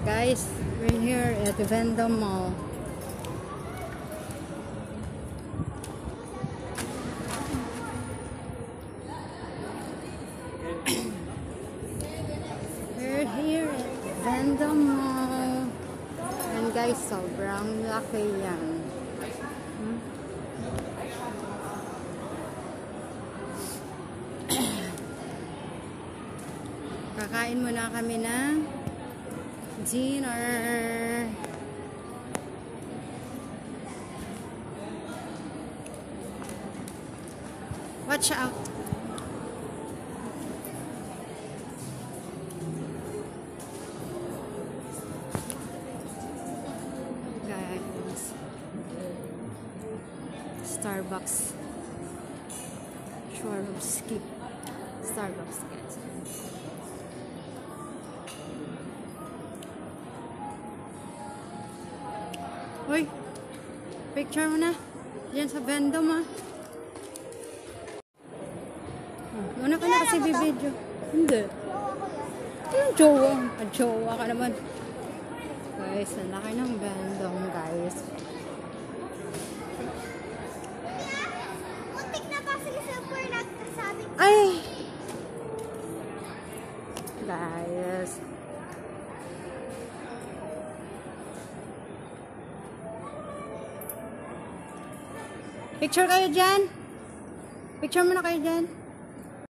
Guys, we're here at the Vendome Mall. We're here at Vendome Mall. And guys, sobrang laki yan. Kakain muna kami ng dinner. Watch out. Guys. Starbucks. Swarovski. Starbucks, guys. Uy, picture mo na. Diyan sa Vendome, ah. Muna ka na kasi bibidyo. Hindi. Anong jowa? Jowa ka naman. Guys, ang laki ng Vendome, guys. Muntik na pa si Super nagsasabi. Ay! Guys. Picture kayo dyan. Picture muna kayo dyan.